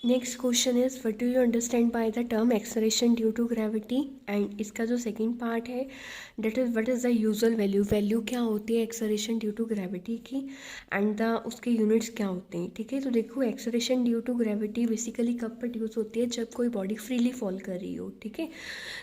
Next question is what do you understand by the term acceleration due to gravity. And इसका जो second part है that is what is the usual value, value क्या होती है acceleration due to gravity की, and the उसके units क्या होते हैं। ठीक है, तो देखो acceleration due to gravity basically कब प्रोड्यूस होती है, जब कोई बॉडी फ्रीली फॉल कर रही हो। ठीक है,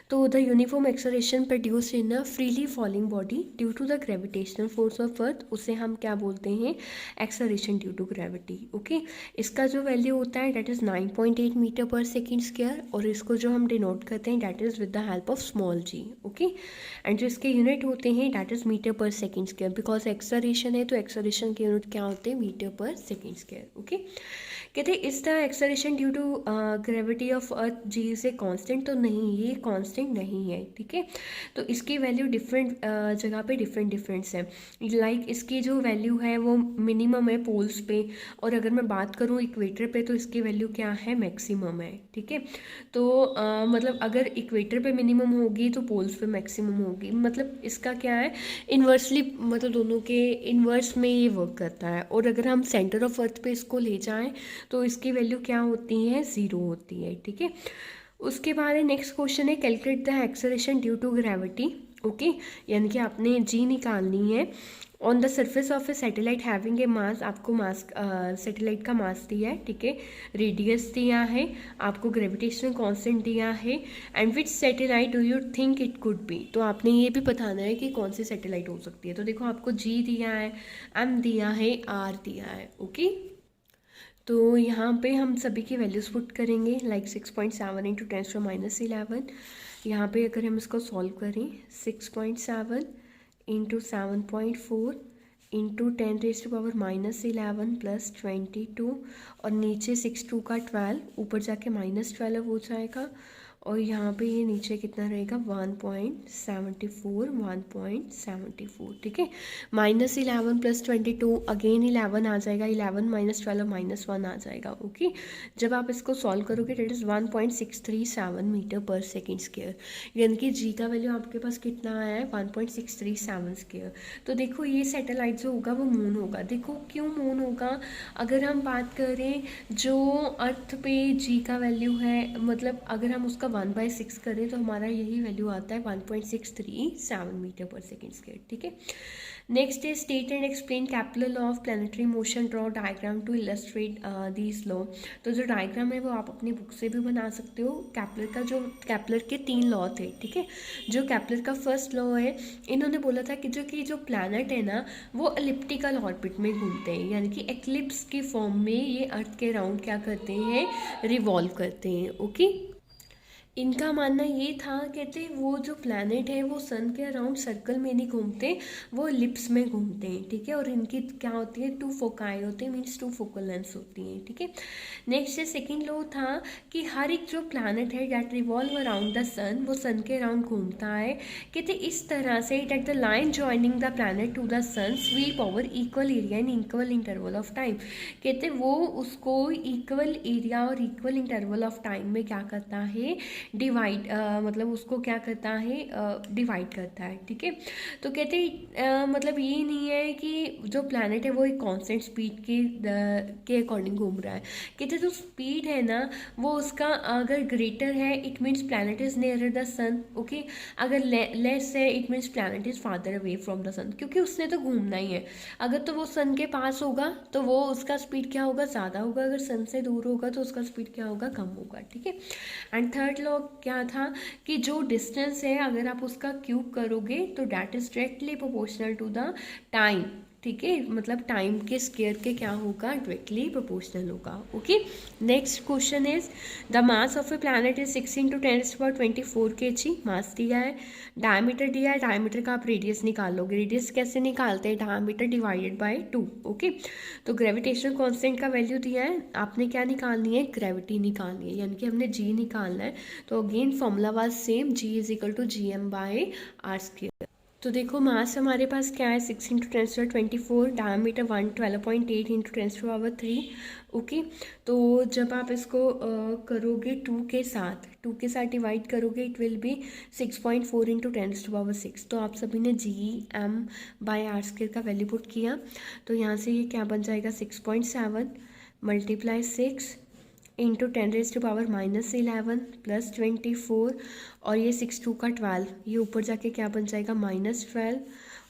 तो the uniform acceleration produce in a freely falling body due to the gravitational force of earth, उसे हम क्या बोलते हैं, acceleration due to gravity. Okay, इसका जो वैल्यू होता है that is 9.8 metre per second square, और इसको जो हम डिनोट करते हैं that is with the help of small G. Okay, and जो इसके यूनिट होते हैं that is metre per second square, because acceleration है तो एक्सेलरेशन के यूनिट क्या होते हैं, metre per second square. Okay, कहते हैं is the acceleration due to gravity of earth G is a constant, तो नहीं, ये कांस्टेंट नहीं है। ठीक है, तो इसकी वैल्यू डिफरेंट जगह पे डिफरेंस है। लाइक इसकी जो वैल्यू है वो मिनिमम है पोल्स पे, और अगर मैं बात करूँ इक्वेटर पे तो इसकी वैल्यू क्या है, मैक्सिमम है। ठीक है, तो मतलब अगर इक्वेटर पे मिनिमम होगी तो पोल्स पे मैक्सिमम होगी, मतलब इसका क्या है, इन्वर्सली, मतलब दोनों के इन्वर्स में ये वर्क करता है। और अगर हम सेंटर ऑफ अर्थ पे इसको ले जाएं तो इसकी वैल्यू क्या होती है, ज़ीरो होती है। ठीक है, उसके बाद नेक्स्ट क्वेश्चन है calculate the acceleration due to gravity. Okay, यानी कि आपने जी निकालनी है on the surface of a satellite having a mass, आपको मास सैटेलाइट का मास दिया है। ठीक है, रेडियस दिया है, आपको ग्रेविटेशनल कांस्टेंट दिया है, and which satellite do you think it could be, तो आपने ये भी बताना है कि कौन सी सैटेलाइट हो सकती है। तो देखो आपको जी दिया है, एम दिया है, आर दिया है। ओके, तो यहाँ पे हम सभी की वैल्यूज़ पुट करेंगे, लाइक 6.7 इंटू 10⁻11। यहाँ पे अगर हम इसको सॉल्व करें, 6.7 इंटू 7.4 इंटू 10⁻11 प्लस 22, और नीचे 6 2 का 12, ऊपर जाके -12 हो जाएगा, और यहाँ पे ये नीचे कितना रहेगा, 1.74। ठीक है, -11 प्लस 22, अगेन 11 आ जाएगा, 11 -12 -1 आ जाएगा। ओके, जब आप इसको सॉल्व करोगे that is 1.637 metre per second square, यानी कि जी का वैल्यू आपके पास कितना आया है, 1.637 स्क्वायर। तो देखो ये सैटेलाइट जो होगा वो मून होगा। देखो क्यों मून होगा, अगर हम बात करें जो अर्थ पे जी का वैल्यू है, मतलब अगर हम उसका 1/6 करें तो हमारा यही वैल्यू आता है 1.637 मीटर पर सेकेंड स्क्वायर। ठीक है, next is state and explain Kepler law of planetary motion, draw diagram to illustrate this law. तो जो डायग्राम है वो आप अपनी बुक से भी बना सकते हो। कैपलर का जो, कैपलर के 3 लॉ थे। ठीक है, जो कैपलर का फर्स्ट लॉ है, इन्होंने बोला था कि जो प्लैनेट है ना वो एलिप्टिकल ऑर्बिट में घूमते हैं, यानी कि एक्लिप्स के फॉर्म में ये अर्थ के राउंड क्या करते हैं, रिवॉल्व करते हैं। ओके, इनका मानना ये था, कहते वो जो प्लैनेट है वो सन के अराउंड सर्कल में नहीं घूमते, वो लिप्स में घूमते हैं। ठीक है, और इनकी क्या होती है, 2 फोकाई होते हैं, मीन्स 2 फोकल लेंथ्स होती हैं। ठीक है, नेक्स्ट है सेकेंड लॉ था कि हर एक जो प्लैनेट है डेट रिवॉल्व अराउंड द सन, वो सन के अराउंड घूमता है। कहते इस तरह से that the line joining the planet to the sun sweep over equal area in equal interval of time. कहते वो उसको इक्वल एरिया और इक्वल इंटरवल ऑफ टाइम में क्या करता है, डिवाइड, मतलब उसको क्या करता है, डिवाइड करता है। ठीक है, तो कहते मतलब ये नहीं है कि जो प्लैनेट है वो एक कांस्टेंट स्पीड के अकॉर्डिंग घूम रहा है। कहते जो स्पीड है ना वो उसका अगर ग्रेटर है it means planet is nearer the sun. Okay, अगर लेस है it means planet is farther away from the sun, क्योंकि उसने तो घूमना ही है। अगर तो वो सन के पास होगा तो वो उसका स्पीड क्या होगा, ज़्यादा होगा, अगर सन से दूर होगा तो उसका स्पीड क्या होगा, कम होगा। ठीक है, एंड थर्ड लॉ क्या था कि जो डिस्टेंस है अगर आप उसका क्यूब करोगे तो that is directly proportional to the time. ठीक है, मतलब टाइम के स्क्वायर के क्या होगा, डायरेक्टली प्रोपोर्शनल होगा। Okay, next question is the mass of a planet is 6 × 10⁻24 kg, mass दिया है, डायमीटर दिया है, डायमीटर का आप रेडियस निकाल लोगे। रेडियस कैसे निकालते हैं, डायमीटर डिवाइडेड बाय 2। ओके, तो ग्रेविटेशनल कांस्टेंट का वैल्यू दिया है, आपने क्या निकालनी है, ग्रेविटी निकालनी है, यानी कि हमने जी निकालना है। तो again formula was same, G is equal to GM/r²। तो देखो मास हमारे पास क्या है, 6 × 10⁻24, डायमीटर 112.8 × 10⁻3। ओके, तो जब आप इसको करोगे 2 के साथ डिवाइड करोगे इट विल बी 6.4 × 10⁻6। तो आप सभी ने GM/r² का वैल्यू पुट किया, तो यहाँ से ये क्या बन जाएगा, 6.7 × 6 इंटू 10⁻⁻11 प्लस 24 और ये 6 2 का 12, ये ऊपर जाके क्या बन जाएगा -12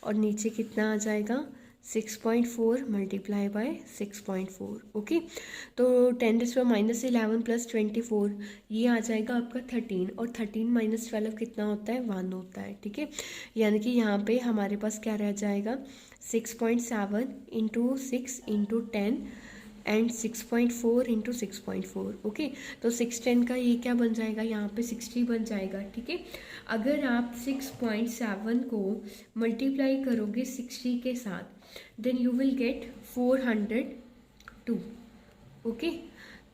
और नीचे कितना आ जाएगा 6.4 मल्टीप्लाई बाय 6.4। ओके, तो 10⁻⁻11 प्लस 24 ये आ जाएगा आपका 13 और 13 - 12 कितना होता है 1 होता है। ठीक है, यानी कि यहाँ पे हमारे पास क्या रह जाएगा 6.7 into 6 into 10 and 6.4 into 6.4। Okay, तो 610 का ये क्या बन जाएगा यहाँ पे 60 बन जाएगा। ठीक है, अगर आप 6.7 को मल्टीप्लाई करोगे 60 के साथ then you will get 402। Okay,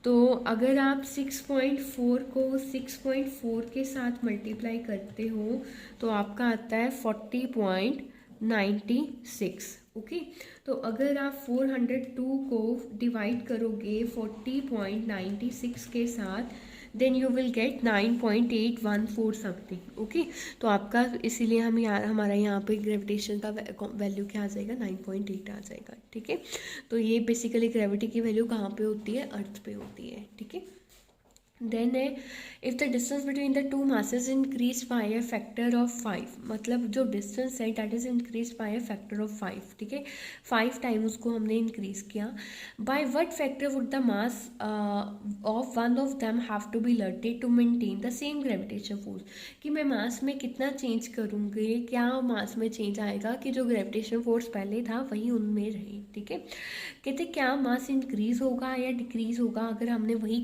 तो अगर आप 6.4 को 6.4 के साथ मल्टीप्लाई करते हो तो आपका आता है 40.96। ओके, तो अगर आप 402 को डिवाइड करोगे 40.96 के साथ then you will get 9.814 something. Okay, तो आपका इसीलिए हमारा यहाँ पे ग्रेविटेशन का वैल्यू क्या आ जाएगा 9.8 आ जाएगा। ठीक है, तो ये बेसिकली ग्रेविटी की वैल्यू कहाँ पे होती है अर्थ पे होती है। ठीक है, देन है if the distance between the two masses increase by a factor of 5, मतलब जो डिस्टेंस है that is increase by a factor of 5। ठीक है, 5 टाइम उसको हमने इंक्रीज किया। By what factor would the mass of one of them have to be altered to maintain the same gravitation force, कि मैं मास में कितना चेंज करूँगी, क्या मास में चेंज आएगा कि जो ग्रेविटेशन फोर्स पहले था वही उनमें रहे। ठीक है, कहते क्या मास इंक्रीज होगा या डिक्रीज होगा अगर हमने वही